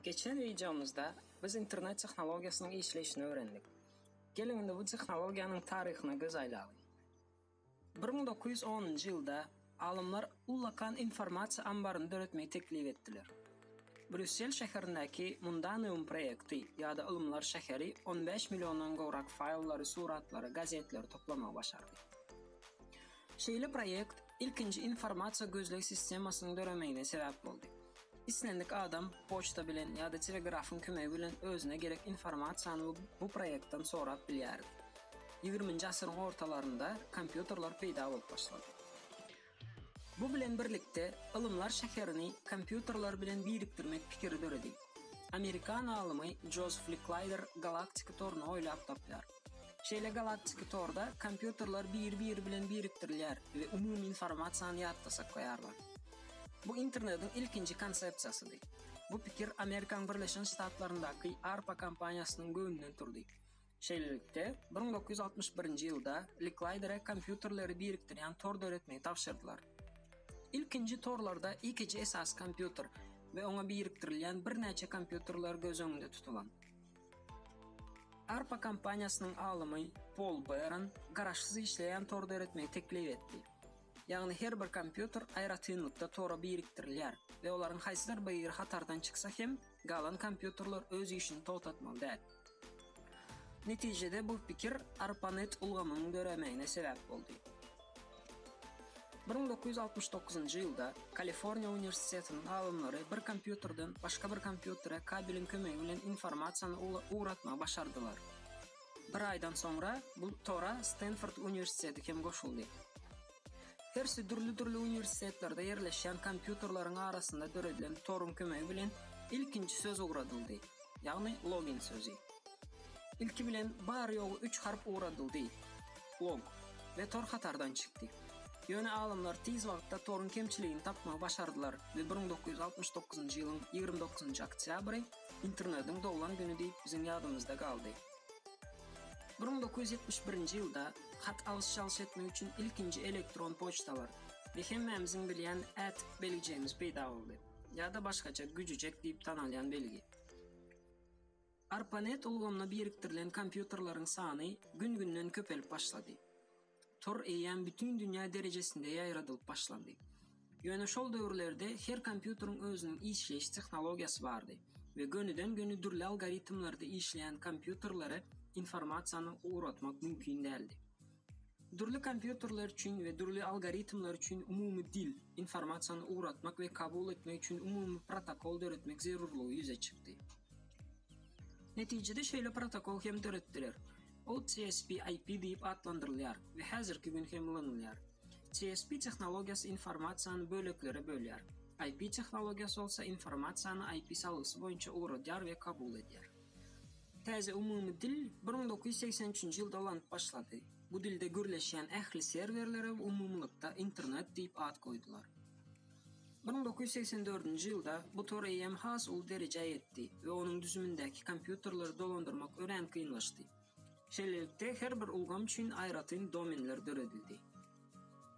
Geçen videomuzda biz internet texnologiyasının işleyişini öğrendik. Gelin indi bu texnologiyanın tarixine göz aylayalım. 1910 yılda alimler ullakan informasiya ambarını döretmeyi teklif ettiler. Brüssel şehrindeki Mundanium projekti ya da Ilimlar şehri 15 milyondan gorak faylları, suratları, gazetleri toplamaya başardı. Şeyli projekt ilkinci informasiya gözlek sistemasının döremeyine sebep oldu. İslendik adam poçta bilen ya da telegrafın kömeği bilen özüne gerek informasiyanı bu projekttan sonra bilyardı. 20. asırın ortalarında kompüterler peyda olup başladı. Bu bilen birlikte Ilimlar şehrini kompüterler bilen biriktirmek fikri döredi. Amerikan alimi Joseph Licklider galaktik torunu oylap taplar. Şeyle galaktik torda kompüterler bir bilen biriktirirler ve umum informasiyanı yattasa koyarlar. Bu internetin ilkinci konsepsiyasıdır. Bu fikir Amerikan Birleşmiş Ştatlarındaki ARPA kampanyasının göğünden turdu. Şeylelikte 1961 yılda Licklider'e kompüterleri biriktiren tor öğretmeyi tavşırdılar. İlkinci torlarda ikinci esas kompüter ve ona biriktirilen bir neçe kompüterler göz önünde tutulan. ARPA kampanyasının alimi Paul Barron garaşsız işleyen tor öğretmeyi teklif etti. Yani her bir kompüter ayrıtınlıkta tora biriktirilir ve onların hayslar bir hatardan çıksa hem galan kompüterler öz işini to'xtatmalı değil. Neticede bu fikir ARPANET ulgamının döremeyine sebep oldu. 1969 yılda Kaliforniya Üniversitesi'nin alimleri bir kompüterden başka bir kompütere kabelin kömeğiyle informasyonu uğratmaya başardılar. Bir aydan sonra bu tora Stanford Üniversitesi hem koşuldu. Hersi türlü üniversitelerde yerleşen kompüterlerin arasında döredilen torun kömeği bilen ilkinci söz uğradıldı. Yani login sözü. İlki bilen bar yoğu 3 harf uğradıldı. Log ve tor hatardan çıktı. Yöne alimler tiz vakitte torun kemçiliğini tapmaya başardılar ve 1969 yılın 29. oktyabri internetin doğulan günü deyip bizim yadımızda kaldı. 1971 yılda hat alış etmek için ilkinci elektron poçtalar ve hemmemizin bilen at belgeceğimiz peyda oldu. Ya da başkaça gücücek deyip tanılayan belge. ARPANET ulgamına biriktirilen kompüterlerin sanı gün-günden köpelip başladı. Tor eğen bütün dünya derecesinde yayradılıp başlandı. Yöne şol dövrlerde her kompüterin özünün işleyiş texnologiyası vardı ve gönüden dürlü algoritmlarda işleyen kompüterlere informasiyanı uğratmak mümkün değildi. Dürlü kompüterler için ve dürlü algoritmlar için umumi dil, informasiyanı uğratmak ve kabul etmek için umumi protokol öğretmek zarurluğu yüze çıktı. Neticede şeyle protokol hem öğrettiler. O TCP/IP deyip adlandırılıyor ve hazırki gün hem kullanılıyor. TCP texnologiyası informasiyanı bölüklere bölüyor. IP texnologiyası olsa informasiyanı IP salgısı boyunca uğratıyor ve kabul ediyor. Təzə umumi dil 1983 yılda olanıp başladı. Bu dilde gürleşen ehli serverlere umumlukta internet deyip ad koydular. 1984 yılda bu tor eğem has ul derece etti ve onun düzümündeki kompüterleri dolandırmak öğren kıyınlaştı. Şeylelikte her bir ulgam için ayrıtın domenler döredildi.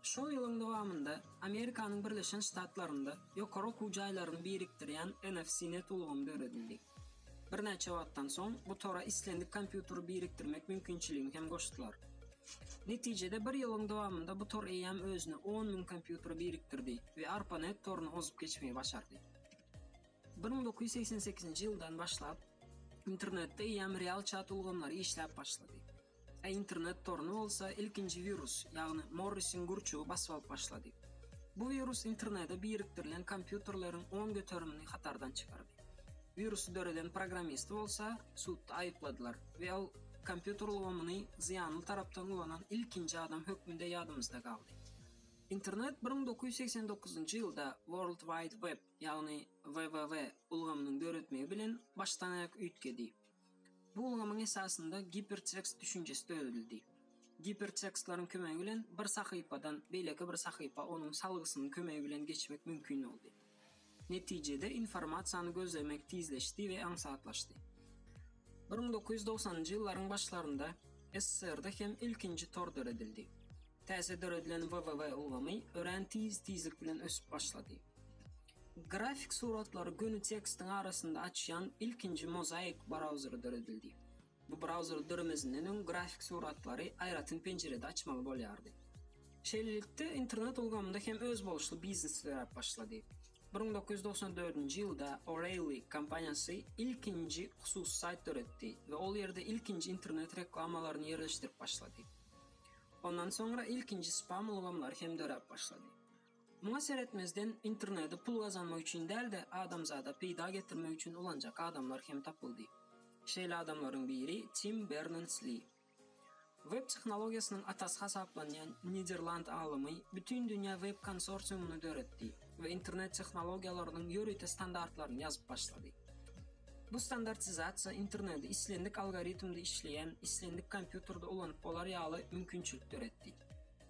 Şu yılın devamında Amerika'nın Birleşen Ştatlarında yukarı kucaylarını biriktiren NFC-net ulgam döredildi. Bir neçe vaattan son bu tora islendik kompüteri biriktirmek mümkünçiliğini hem koştular. Neticede bir yılın devamında bu tor eğem özüne 10.000 kompüteri biriktirdi ve ARPANET torunu ozup geçmeyi başardı. 1988 yıldan başlap internette eğem real chat ulgamları işlep başladı. İnternet torunu olsa ilkinci virüs yani Morris'in gurçuğu basıp başladı. Bu virüs internette biriktirilen kompüterlerin 10 götürümünü hatardan çıkardı. Virüsü döreden programist olsa sudda ayıpladılar ve o kompüter ulgamını ziyanlı taraftan ullanan ilkinci adam hükmünde yadımızda kaldı. İnternet 1989 yılda World Wide Web yani WWW ulgamının öğretmeyi bilen baştan ayak ütkedi. Bu ulgamın esasında hypertext düşüncesi öğretildi. Hypertextların kömeği bilen bir sahipadan belki bir sahipa onun salgısının kömeği bilen geçmek mümkün oldu. Neticede informasiyanı gözlemek tizleşti ve ansatlaştı. 1990 yılların başlarında SSR'da hem ilkinci tor döredildi. Təzə döredilen WWW ulgamı öğren tizlik bilen ösüp başladı. Grafik suratlary göni tekstin arasında açyan ilkinji Mosaic browsery döredildi. Bu browser döremezinin grafik suratlary aýratyn penjerede açmaly bolýardy. Şeýlelikde internet ulgamynda hem öz boluşly biznes dörep başlady. 1994-nji ýylda O'Reilly kompaniýasy ilkinji husus sayt döretdi we ol ýerde ilkinji internet reklamalaryny ýerleşdirip başlady. Ondan sonra ilkinji spam ulgamlary hem dörep başlady. Muňa seretmezden internetde pul gazanmak üçin däl-de adamzada peýda getirmek üçin ulanjak adamlar hem tapyldy. Şeýle adamlaryň biri Tim Berners-Lee. Web tehnologiýasynyň atasy hasaplanýan Niderland alymy bütün dünýä web konsorsiumuny döretdi we internet tehnologiýalarynyň ýörüte standartlaryny ýazyp başlady. Bu standartizasiýa internetde islendik algoritmde işleýän, islendik kompýuterde ulanyp bolar ýaly mümkinçilik döretdi.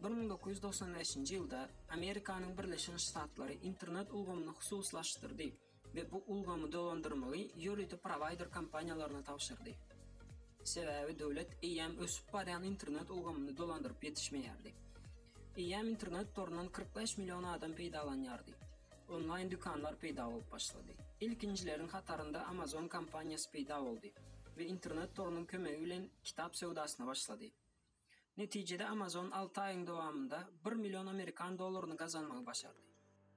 1995-nji ýylda Amerikanyň Birleşen Ştatlary internet ulgamyny hususlaşdyrdy ve bu ulgamy dolandyrmagy ýörüte provider kompaniýalaryna tapşyrdy. Sebäbi döwlet eýem ösüp barýan internet ulgamyny dolandyryp ýetişmeýärdi. Eýem internet torundan 45 milyon adam peýdalanýardy. Online dükanlar peýda bolup başlady. İlkinjileriň hatarynda Amazon kompaniýasy peýda boldy we internet torunyň kömegi bilen kitap sowdasyna başlady. Netijede Amazon 6 aýyň dowamında 1 milyon Amerikan dollaryny gazanmagy başardy.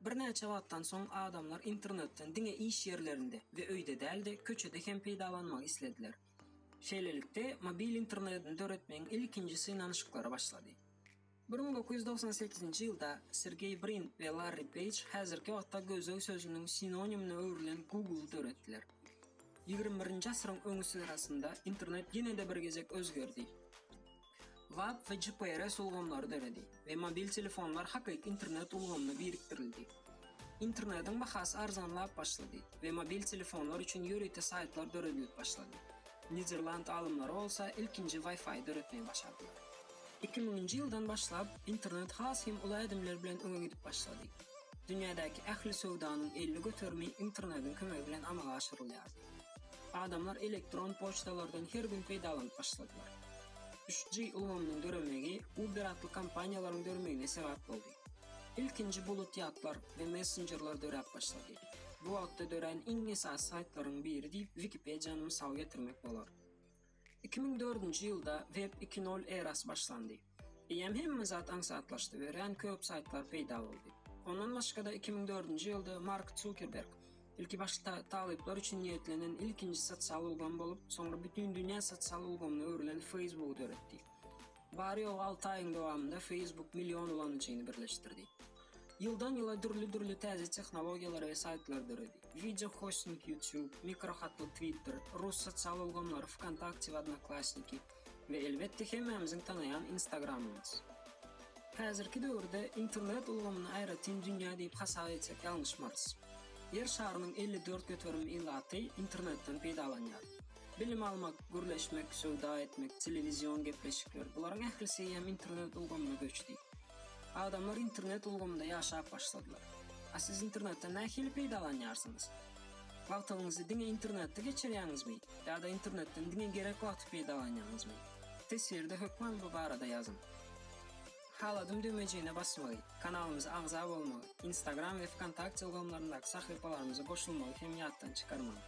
Bir näçe wagtdan soň adamlar internetden diňe iş ýerlerinde we öýde däl-de köçede hem peýdalanmagy islediler. Şeýlelikde mobil internetini döretmeň ilkinji synanyşyklary başlady. 1998-nji ýylda Sergey Brin we Larry Page häzirki wagtda gözlük sözüniň sinonimine öwrilen Google döretdiler. 21-nji asyryň öňü sırasynda internet ýene-de bir gezek özgerdi. WAP ve GPRS ulgamlary döredi ve mobil telefonlar hakyky internet ulgamyna biriktirildi. Internetin bahasy arzanlap başlady ve mobil telefonlar üçin ýörüte saytlar döredilip başlady. Niderland alymlary bolsa ilkinji Wi-Fi döretmeyi başardylar. 2000-nji ýyldan başlap internet has hem uly adamlar bilen öňe gidip başlady. Dünýädäki ähli sowdanyň 50 götermi internetin kömegi bilen amala aşyrylýardy. Adamlar elektron poçtalardan her gün peýdalanyp başladylar. 3G ulgamynyň döremegi Uber atly kompaniýalaryň döremegine sebäp boldy. İlkinji bulut ýatlar we messengerler dörep başlady. Bu wagtda dören iň esas saytlaryň biri diýip Wikipediýany mysal getirmek bolar. 2004-nji ýylda Web 2.0 erasy başlandy. Hemme zat aňsatlaşdy we ýan köp saytlar peýda boldy. Ondan başga-da 2004-nji ýylda Mark Zuckerberg ilki başta talyplar üçin niýetlenen ilkinji sosial ulgam bolup, soňra bütün dünýä sosial ulgamyna öwrilen Facebook döretdi. Bari 6 aýyň dowamında Facebook milyon ulanyjyny birleşdirdi. Ýyldan ýyla dürli täze tehnologiýalar we saytlar döredi. Video hosting YouTube, mikrohatly Twitter, rus sosial ulgamlary VKontakte we Odnoklassniki we elbetde hemmemiziň tanaýan Instagramymyz. Häzirki döwürde internet ulgamyny aýratyn dünýä diýip hasap etsek ýalňyşmarys. Yer şarynyň 54 göterimi illaty internetden peýdalanýar. Bilim almak, gürleşmek, sowda etmek, televizion gepleşikler bularyň ählisi hem internet ulgamyna göçdi. Adamlar internet ulgamynda ýaşap başladylar. Siz internetden nähili peýdalanýarsyňyz? Wagtyňyzy diňe internetde geçirýäňizmi? Ýa-da internetden diňe gerek wagt peýdalanýaňyzmy? Tesirde hökmän bu barada ýazyn. Haladym dömejine basmagy, kanalymyza agza bolmagy, Instagram we VKontakte ulgamlaryndaky sahypalarymyza goşulmagy hem ýatdan çykarmagy.